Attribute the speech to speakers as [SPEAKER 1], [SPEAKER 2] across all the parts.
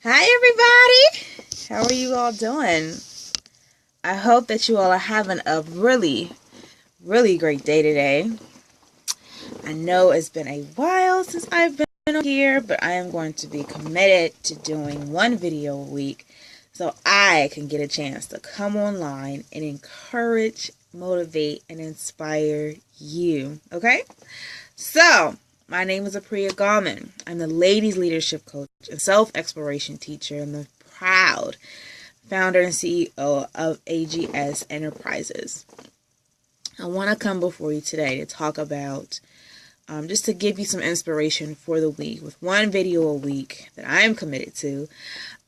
[SPEAKER 1] Hi, everybody. How are you all doing? I hope that you all are having a really, really great day today. I know it's been a while since I've been on here, but I am going to be committed to doing one video a week so I can get a chance to come online and encourage, motivate, and inspire you. Okay? So, my name is Apria Gallman. I'm the Ladies Leadership Coach and Self-Exploration Teacher and the proud founder and CEO of AGS Enterprises. I want to come before you today to talk about, just to give you some inspiration for the week. With one video a week that I am committed to,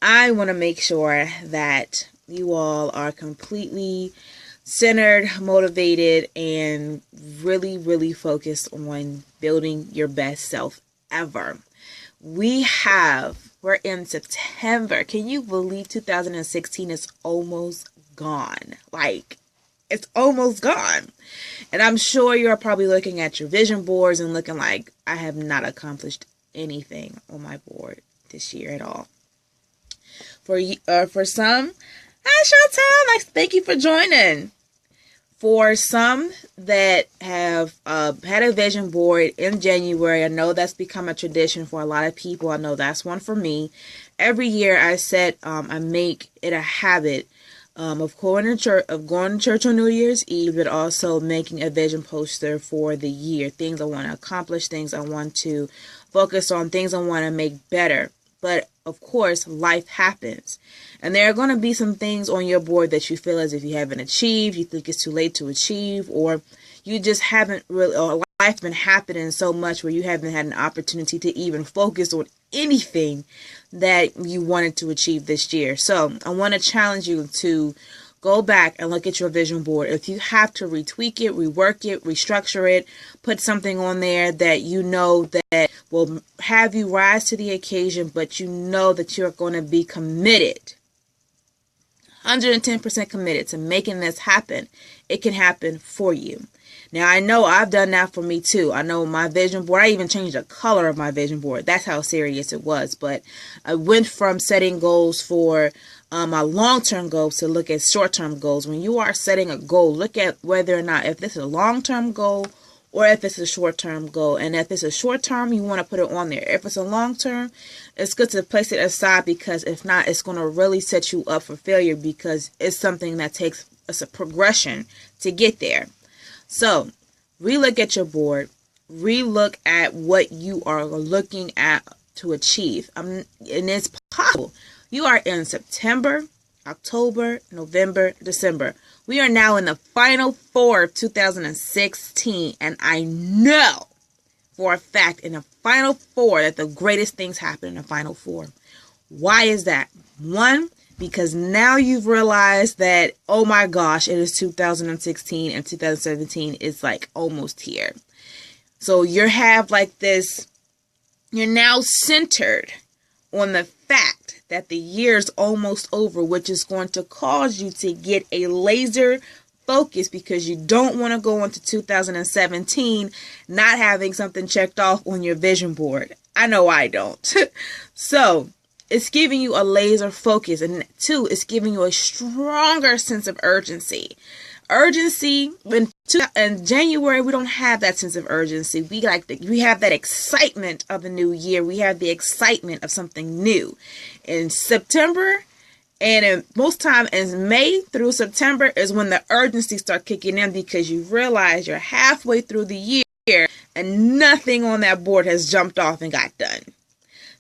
[SPEAKER 1] I want to make sure that you all are completely centered, motivated, and really, really focused on building your best self ever. We're in September. Can you believe 2016 is almost gone? Like, it's almost gone. And I'm sure you're probably looking at your vision boards and looking like, I have not accomplished anything on my board this year at all. For some, hi Chantel, thank you for joining. For some that have had a vision board in January, I know that's become a tradition for a lot of people. I know that's one for me. Every year I make it a habit of going to church on New Year's Eve, but also making a vision poster for the year. Things I want to accomplish, things I want to focus on, things I want to make better. But of course, life happens. And there are going to be some things on your board that you feel as if you haven't achieved, you think it's too late to achieve, or you just haven't really, or life's been happening so much where you haven't had an opportunity to even focus on anything that you wanted to achieve this year. So I want to challenge you to go back and look at your vision board. If you have to retweak it, rework it, restructure it, put something on there that you know that will have you rise to the occasion, but you know that you're going to be committed, 110% committed to making this happen. It can happen for you. Now, I know I've done that for me too. I know my vision board, I even changed the color of my vision board. That's how serious it was. But I went from setting goals for my long-term goals to look at short-term goals. When you are setting a goal, look at whether or not if this is a long-term goal or if it's a short-term goal. And if it's a short-term, you want to put it on there. If it's a long-term, it's good to place it aside, because if not, it's going to really set you up for failure, because it's something that takes us a progression to get there. So, relook at your board, relook at what you are looking at to achieve. And it's possible. You are in September, October, November, December. We are now in the final four of 2016, and I know for a fact in the final four that the greatest things happen in the final four. Why is that? One, because now you've realized that, oh my gosh, it is 2016 and 2017 is like almost here. So you're now centered on the fact that the year's almost over, which is going to cause you to get a laser focus, because you don't want to go into 2017 not having something checked off on your vision board. I know I don't. So it's giving you a laser focus, and two, it's giving you a stronger sense of urgency. In January, we don't have that sense of urgency. We have that excitement of a new year. We have the excitement of something new. In September, and most time in May through September is when the urgency starts kicking in, because you realize you're halfway through the year and nothing on that board has jumped off and got done.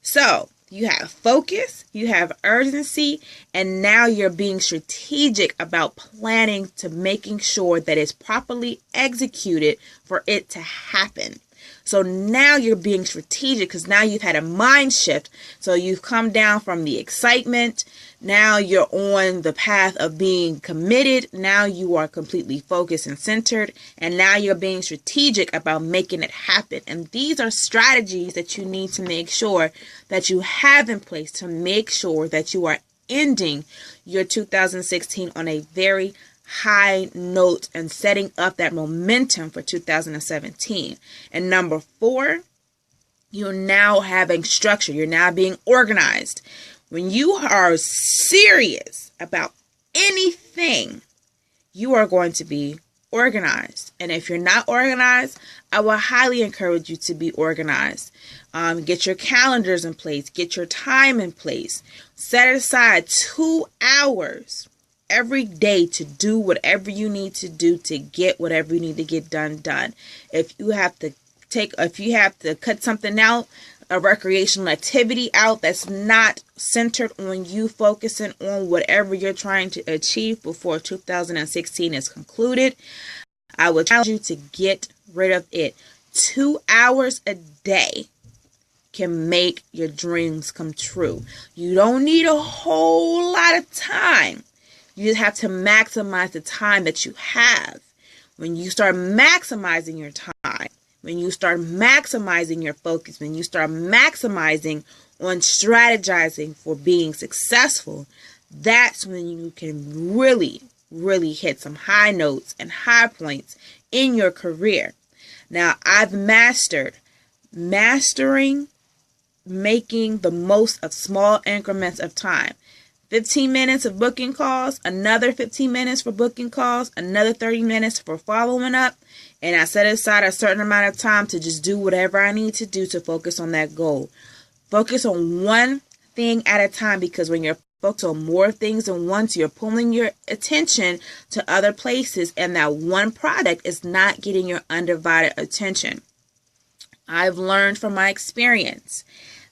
[SPEAKER 1] So you have focus, you have urgency, and now you're being strategic about planning to making sure that it's properly executed for it to happen. So now you're being strategic, because now you've had a mind shift. So you've come down from the excitement. Now you're on the path of being committed. Now you are completely focused and centered. And now you're being strategic about making it happen. And these are strategies that you need to make sure that you have in place to make sure that you are ending your 2016 on a very high note and setting up that momentum for 2017. And number 4, you're now having structure. You're now being organized. When you are serious about anything, you are going to be organized. And if you're not organized, I will highly encourage you to be organized. Get your calendars in place. Get your time in place. Set aside 2 hours every day to do whatever you need to do to get whatever you need to get done. If you have to cut something out, a recreational activity out that's not centered on you focusing on whatever you're trying to achieve before 2016 is concluded, I would challenge you to get rid of it. 2 hours a day can make your dreams come true. You don't need a whole lot of time. You just have to maximize the time that you have. When you start maximizing your time, when you start maximizing your focus, when you start maximizing on strategizing for being successful, that's when you can really, really hit some high notes and high points in your career. Now, I've mastering making the most of small increments of time. 15 minutes of booking calls, another 15 minutes for booking calls, another 30 minutes for following up. And I set aside a certain amount of time to just do whatever I need to do to focus on that goal. Focus on one thing at a time, because when you're focused on more things than once, you're pulling your attention to other places, and that one product is not getting your undivided attention. I've learned from my experience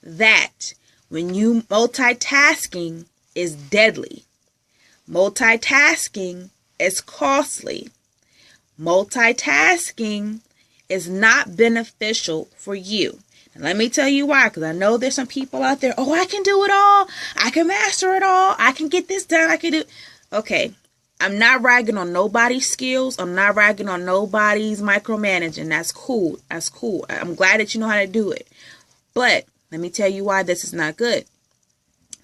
[SPEAKER 1] that when you multitasking is deadly. Multitasking is costly. Multitasking is not beneficial for you. And let me tell you why, because I know there's some people out there, I can do it all. I can master it all. I can get this done. I can do. Okay, I'm not ragging on nobody's skills. I'm not ragging on nobody's micromanaging. That's cool. That's cool. I'm glad that you know how to do it. But let me tell you why this is not good.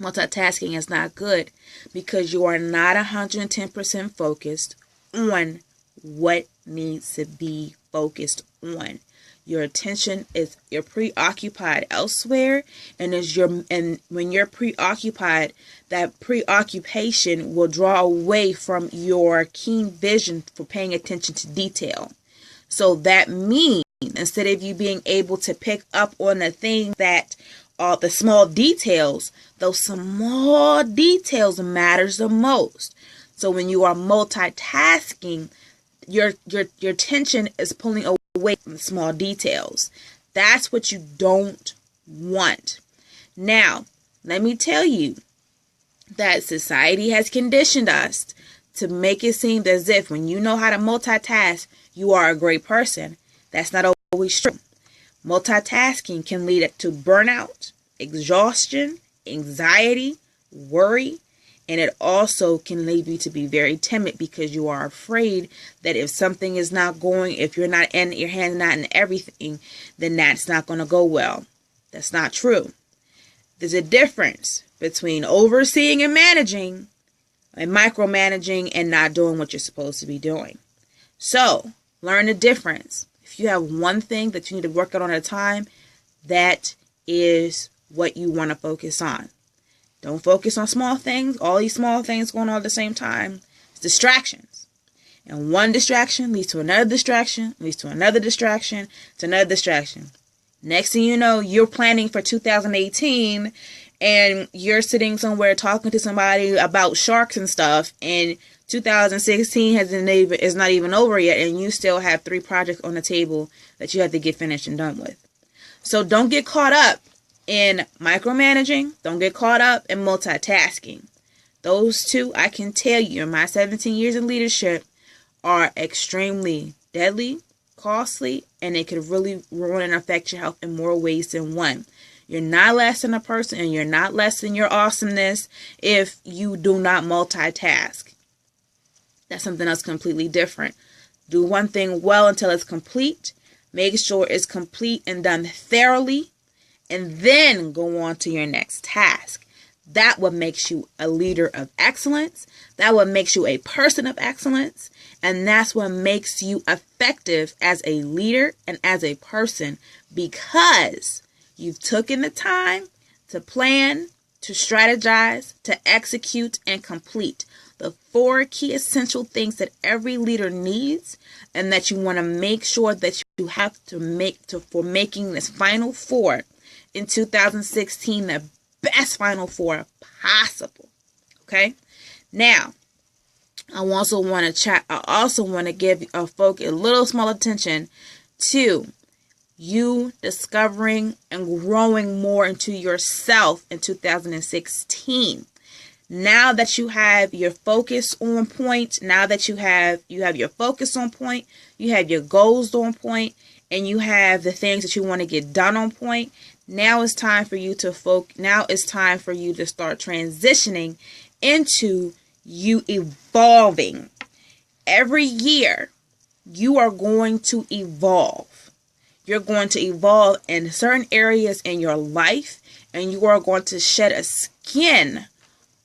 [SPEAKER 1] Multitasking is not good because you are not 110% focused on what needs to be focused on. Your attention you're preoccupied elsewhere, and when you're preoccupied, that preoccupation will draw away from your keen vision for paying attention to detail. So that means instead of you being able to pick up on the things that are the small details, those small details matters the most. So when you are multitasking, your attention is pulling away from the small details. That's what you don't want. Now, let me tell you that society has conditioned us to make it seem as if when you know how to multitask, you are a great person. That's not always true. Multitasking can lead to burnout, exhaustion, anxiety, worry, and it also can lead you to be very timid because you are afraid that if something is not going, if you're not in your hand, not in everything, then that's not going to go well. That's not true. There's a difference between overseeing and managing and micromanaging and not doing what you're supposed to be doing. So learn the difference. If you have one thing that you need to work on at a time, that is what you want to focus on. Don't focus on small things, all these small things going on at the same time. It's distractions. And one distraction leads to another distraction, leads to another distraction, to another distraction. Next thing you know, you're planning for 2018 and you're sitting somewhere talking to somebody about sharks and stuff, and 2016 is not even over yet, and you still have 3 projects on the table that you have to get finished and done with. So don't get caught up in micromanaging. Don't get caught up in multitasking. Those two, I can tell you, in my 17 years in leadership, are extremely deadly, costly, and it could really ruin and affect your health in more ways than one. You're not less than a person, and you're not less than your awesomeness if you do not multitask. That's something else completely different. Do one thing well until it's complete. Make sure it's complete and done thoroughly, and then go on to your next task. That what makes you a leader of excellence. That what makes you a person of excellence. And that's what makes you effective as a leader and as a person, because you've taken the time to plan, to strategize, to execute, and complete. The 4 key essential things that every leader needs and that you want to make sure that you have to for making this Final 4 in 2016 the best Final 4 possible. Okay? Now, I also want to give a little small attention to you discovering and growing more into yourself in 2016. Now that you have your focus on point, now that you have your focus on point, you have your goals on point, and you have the things that you want to get done on point, now it's time for you to start transitioning into you evolving. Every year, you are going to evolve. You're going to evolve in certain areas in your life, and you are going to shed a skin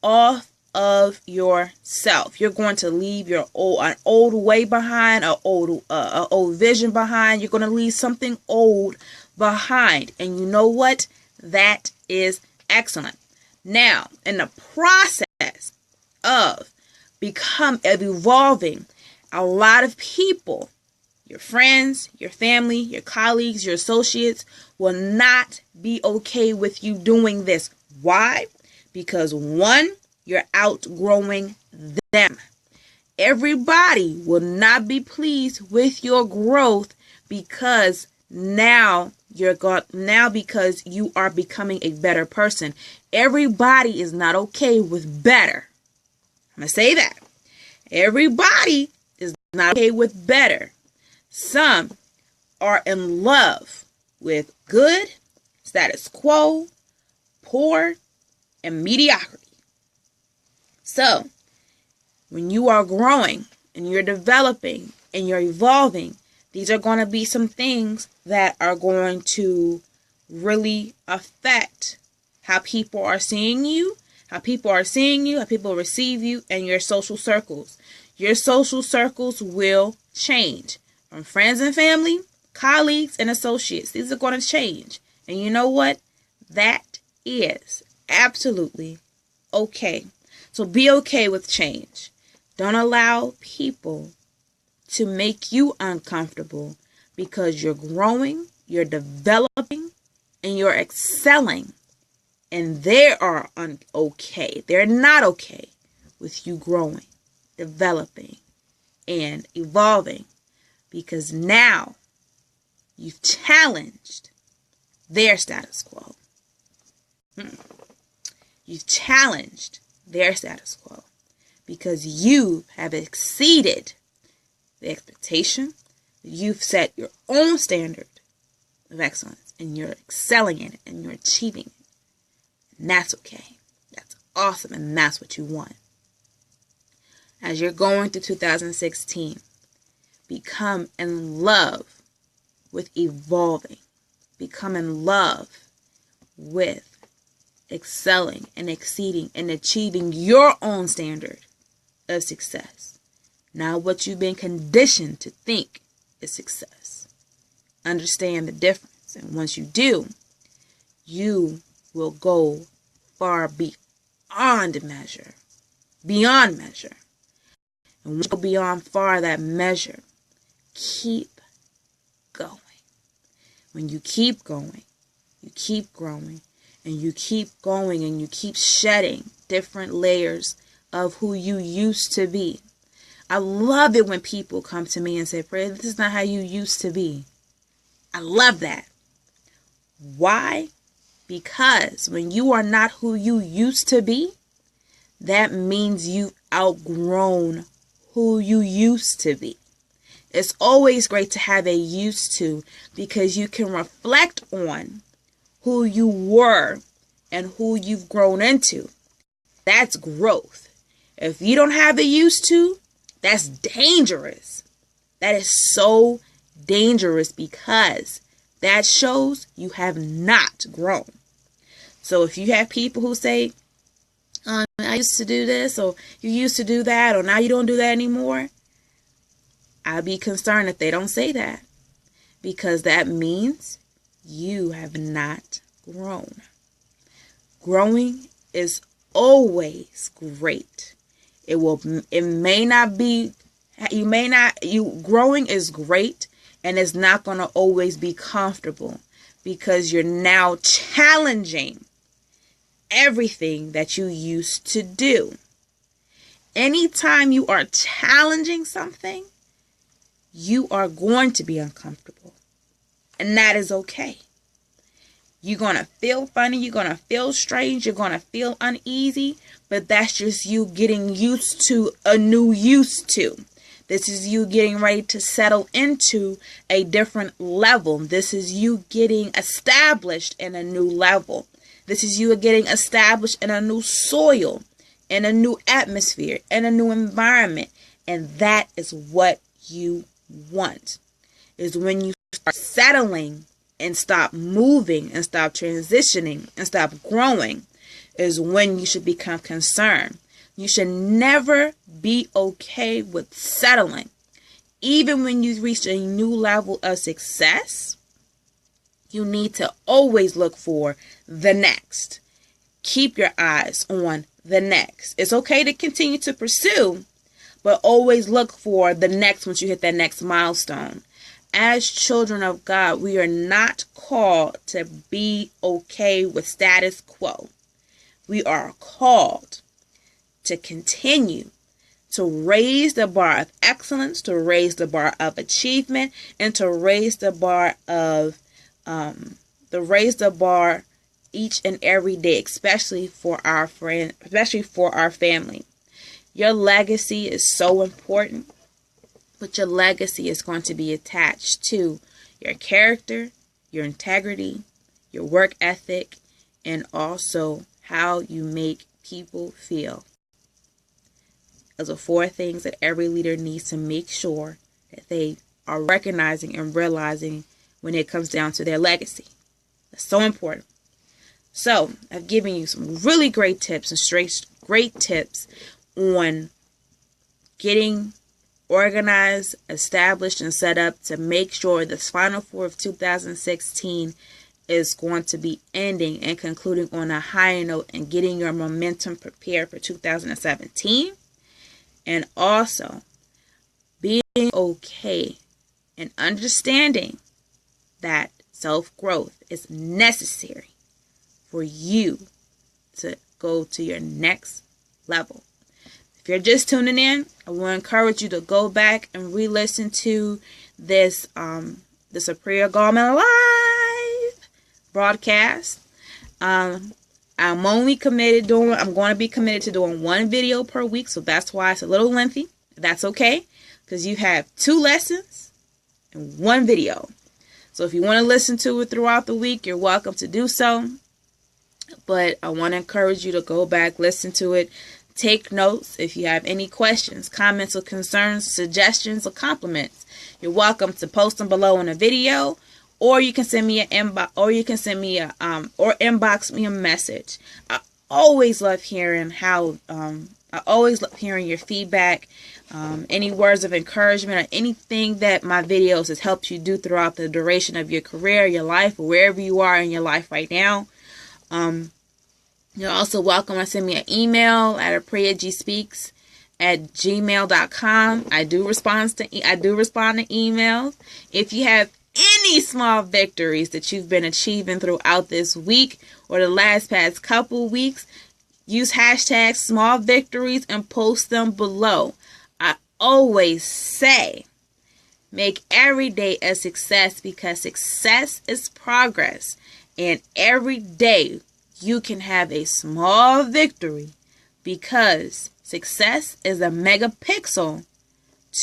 [SPEAKER 1] off of yourself. You're going to leave an old way behind, an old vision behind. You're going to leave something old behind. And you know what? That is excellent. Now, in the process of evolving, a lot of people, your friends, your family, your colleagues, your associates will not be okay with you doing this. Why? Because 1, you're outgrowing them. Everybody will not be pleased with your growth because because you are becoming a better person. Everybody is not okay with better. I'm going to say that. Everybody is not okay with better. Some are in love with good, status quo, poor, and mediocrity. So, when you are growing and you're developing and you're evolving, these are going to be some things that are going to really affect how people are seeing you, how people receive you, and your social circles. Your social circles will change. From friends and family, colleagues, and associates. These are going to change. And you know what? That is absolutely okay. So be okay with change. Don't allow people to make you uncomfortable because you're growing, you're developing, and you're excelling. And they are okay. They're not okay with you growing, developing, and evolving. Because now you've challenged their status quo. You've challenged their status quo because you have exceeded the expectation. You've set your own standard of excellence and you're excelling in it and you're achieving it. And that's okay. That's awesome and that's what you want. As you're going through 2016, become in love with evolving. Become in love with excelling and exceeding and achieving your own standard of success. Not what you've been conditioned to think is success. Understand the difference. And once you do, you will go far beyond measure. Beyond measure. And when you go beyond far that measure, keep going. When you keep going, you keep growing, and you keep going, and you keep shedding different layers of who you used to be. I love it when people come to me and say, "Apria, this is not how you used to be." I love that. Why? Because when you are not who you used to be, that means you've outgrown who you used to be. It's always great to have a used to because you can reflect on who you were and who you've grown into. That's growth. If you don't have a used to, that's dangerous. That is so dangerous because that shows you have not grown. So if you have people who say, I used to do this, or you used to do that, or now you don't do that anymore, I'd be concerned if they don't say that, because that means you have not grown. Growing is always great. Growing is great, and it's not going to always be comfortable, because you're now challenging everything that you used to do. Anytime you are challenging something, you are going to be uncomfortable. And that is okay. You're going to feel funny. You're going to feel strange. You're going to feel uneasy. But that's just you getting used to a new used to. This is you getting ready to settle into a different level. This is you getting established in a new level. This is you getting established in a new soil, in a new atmosphere, in a new environment. And that is what you want. Is when you start settling and stop moving and stop transitioning and stop growing, is when you should become concerned. You should never be okay with settling. Even when you reach a new level of success, you need to always look for the next. Keep your eyes on the next. It's okay to continue to pursue, but always look for the next once you hit that next milestone. As children of God, we are not called to be okay with status quo. We are called to continue to raise the bar of excellence, to raise the bar of achievement, and to raise the bar of each and every day, especially for our friends, especially for our family. Your legacy is so important, but your legacy is going to be attached to your character, your integrity, your work ethic, and also how you make people feel. Those are 4 things that every leader needs to make sure that they are recognizing and realizing when it comes down to their legacy. That's so important. So, I've given you some really great tips and great tips on getting organized, established, and set up to make sure this final 4 of 2016 is going to be ending and concluding on a higher note and getting your momentum prepared for 2017. And also being okay and understanding that self-growth is necessary for you to go to your next level. If you're just tuning in, I will encourage you to go back and re-listen to this Apria Gallman live broadcast. I'm going to be committed to doing 1 video per week, so that's why it's a little lengthy. That's okay, because you have 2 lessons and 1 video. So if you want to listen to it throughout the week, you're welcome to do so. But I want to encourage you to go back, listen to it, take notes. If you have any questions, comments, or concerns, suggestions, or compliments, you're welcome to post them below in a video, or you can send me an inbox, or inbox me a message. I always love hearing your feedback, any words of encouragement, or anything that my videos has helped you do throughout the duration of your career, your life, or wherever you are in your life right now. You're also welcome to send me an email at apriagspeaks@gmail.com. I do respond to emails. If you have any small victories that you've been achieving throughout this week or the past couple weeks, use hashtag small victories and post them below. I always say, make every day a success, because success is progress. And every day you can have a small victory, because success is a megapixel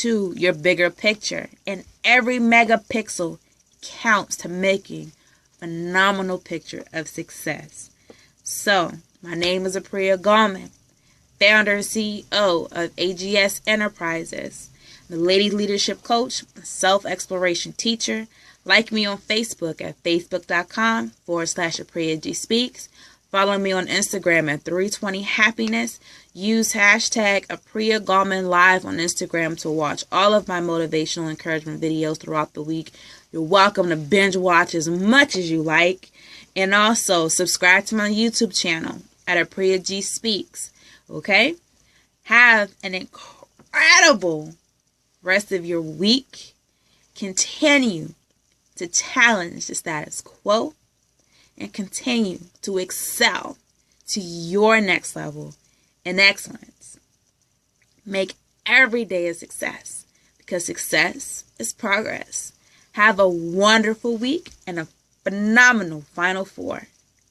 [SPEAKER 1] to your bigger picture. And every megapixel counts to making a phenomenal picture of success. So, my name is Apria Gallman, founder and CEO of AGS Enterprises, the Ladies Leadership Coach, self-exploration teacher. Like me on Facebook at facebook.com/ApriaGSpeaks. Follow me on Instagram at 320happiness. Use hashtag Apria Gallman Live on Instagram to watch all of my motivational encouragement videos throughout the week. You're welcome to binge watch as much as you like. And also subscribe to my YouTube channel. at Apria G Speaks. Okay? Have an incredible rest of your week. Continue to challenge the status quo and continue to excel to your next level in excellence. Make every day a success because success is progress. Have a wonderful week and a phenomenal Final Four.